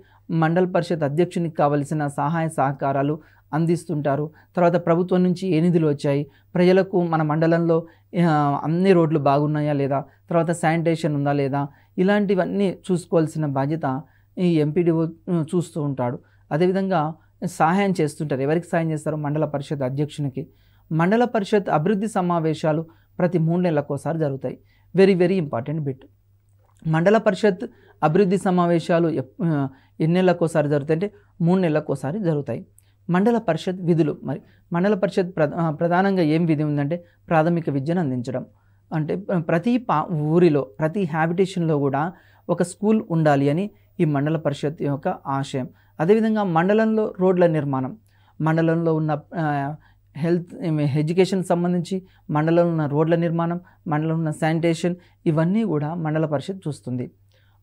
మండల పరిషత్ అధ్యక్షునికి కావలసిన సహాయ సహకారాలు అందిస్తుంటారు. తర్వాత ప్రభుత్వం నుంచి ఏ నిధులు వచ్చాయి, ప్రజలకు మన మండలంలో అన్ని రోడ్లు బాగున్నాయా లేదా, తర్వాత శానిటేషన్ ఉందా లేదా, ఇలాంటివన్నీ చూసుకోవాల్సిన బాధ్యత ఈ ఎంపీడీఓ చూస్తూ ఉంటాడు. అదేవిధంగా సహాయం చేస్తుంటారు. ఎవరికి సహాయం చేస్తారు? మండల పరిషత్ అధ్యక్షునికి. మండల పరిషత్ అభివృద్ధి సమావేశాలు ప్రతి 3 నెలలకోసారి జరుగుతాయి. Very very important bit. మండల పరిషత్ అభివృద్ధి సమావేశాలు ఎన్ని నెలలకోసారి జరుగుతాయి అంటే 3 నెలలకోసారి జరుగుతాయి. మండల పరిషత్ విధులు. మరి మండల పరిషత్ ప్రధానంగా ఏం విధి ఉందంటే ప్రాథమిక విద్యను అందించడం. అంటే ప్రతి ఊరిలో ప్రతి హ్యాబిటేషన్లో కూడా ఒక స్కూల్ ఉండాలి అని ఈ మండల పరిషత్ యొక్క ఆశయం. అదేవిధంగా మండలంలో రోడ్ల నిర్మాణం, మండలంలో ఉన్న ఎడ్యుకేషన్ సంబంధించి మండలంలో ఉన్న రోడ్ల నిర్మాణం, మండలంలో ఉన్న శానిటేషన్, ఇవన్నీ కూడా మండల పరిషత్ చూస్తుంది.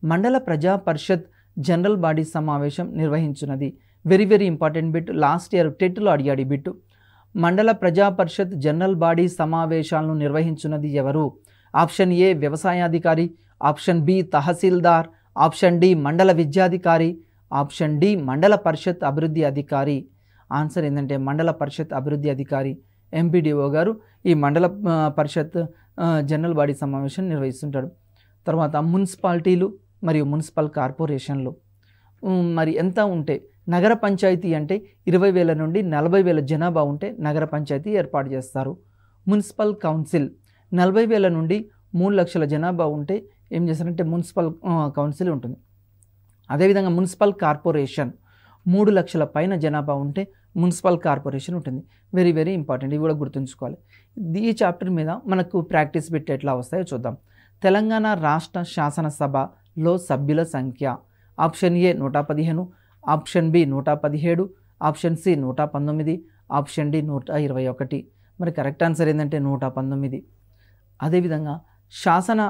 మండల ప్రజా పరిషత్ జనరల్ బాడీ సమావేశం నిర్వహించున్నది. Very very important bit. Last year టెట్లో అడిగాడు ఈ బిట్టు. మండల ప్రజా పరిషత్ జనరల్ బాడీ సమావేశాలను నిర్వహించున్నది ఎవరు? ఆప్షన్ ఏ వ్యవసాయాధికారి, ఆప్షన్ బి తహసీల్దార్, ఆప్షన్ డి మండల విద్యాధికారి, ఆప్షన్ డి మండల పరిషత్ అభివృద్ధి అధికారి. ఆన్సర్ ఏంటంటే మండల పరిషత్ అభివృద్ధి అధికారి ఎంపీడీఓ గారు ఈ మండల పరిషత్ జనరల్ బాడీ సమావేశం నిర్వహిస్తుంటాడు. తర్వాత మున్సిపాలిటీలు మరియు మున్సిపల్ కార్పొరేషన్లు మరి ఎంత ఉంటే నగర పంచాయతీ అంటే 20,000 నుండి 40,000 జనాభా ఉంటే నగర పంచాయతీ ఏర్పాటు చేస్తారు. మున్సిపల్ కౌన్సిల్ 40,000 నుండి 3 లక్షల జనాభా ఉంటే ఏం చేస్తారంటే మున్సిపల్ కౌన్సిల్ ఉంటుంది. అదేవిధంగా మున్సిపల్ కార్పొరేషన్ 3 లక్షల పైన జనాభా ఉంటే మున్సిపల్ కార్పొరేషన్ ఉంటుంది. వెరీ వెరీ ఇంపార్టెంట్, ఇవి కూడా గుర్తుంచుకోవాలి. ఈ చాప్టర్ మీద మనకు ప్రాక్టీస్ బిట్ ఎట్లా వస్తాయో చూద్దాం. తెలంగాణ రాష్ట్ర శాసనసభలో సభ్యుల సంఖ్య option A 115, option B 117, option C 119, option D 121. మరి కరెక్ట్ ఆన్సర్ ఏంటంటే 119. అదేవిధంగా శాసన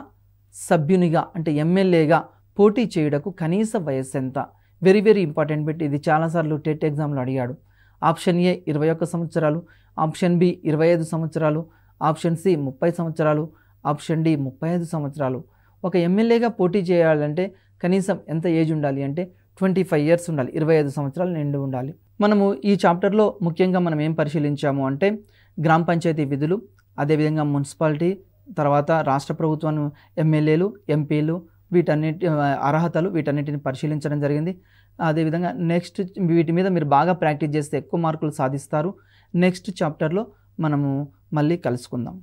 సభ్యునిగా అంటే ఎమ్మెల్యేగా పోటీ చేయుటకు కనీస వయస్సు ఎంత? Very very important bit. ఇది చాలాసార్లు టెట్ ఎగ్జామ్లో అడిగాడు. ఆప్షన్ ఏ 21 సంవత్సరాలు, ఆప్షన్ బి 25 సంవత్సరాలు, ఆప్షన్ సి 30 సంవత్సరాలు, ఆప్షన్ డి 35 సంవత్సరాలు. ఒక ఎమ్మెల్యేగా పోటీ చేయాలంటే కనీసం ఎంత ఏజ్ ఉండాలి అంటే 25 ఇయర్స్ ఉండాలి, 25 సంవత్సరాలు నిండి ఉండాలి. మనము ఈ చాప్టర్లో ముఖ్యంగా మనం ఏం పరిశీలించాము అంటే గ్రామ పంచాయతీ విధులు, అదేవిధంగా మున్సిపాలిటీ, తర్వాత రాష్ట్ర ప్రభుత్వం ఎమ్మెల్యేలు, ఎంపీలు, వీటన్నిటి అర్హతలు, వీటన్నిటిని పరిశీలించడం జరిగింది. అదేవిధంగా నెక్స్ట్ వీటి మీద మీరు బాగా ప్రాక్టీస్ చేస్తే ఎక్కువ మార్కులు సాధిస్తారు. నెక్స్ట్ చాప్టర్లో మనము మళ్ళీ కలుసుకుందాం.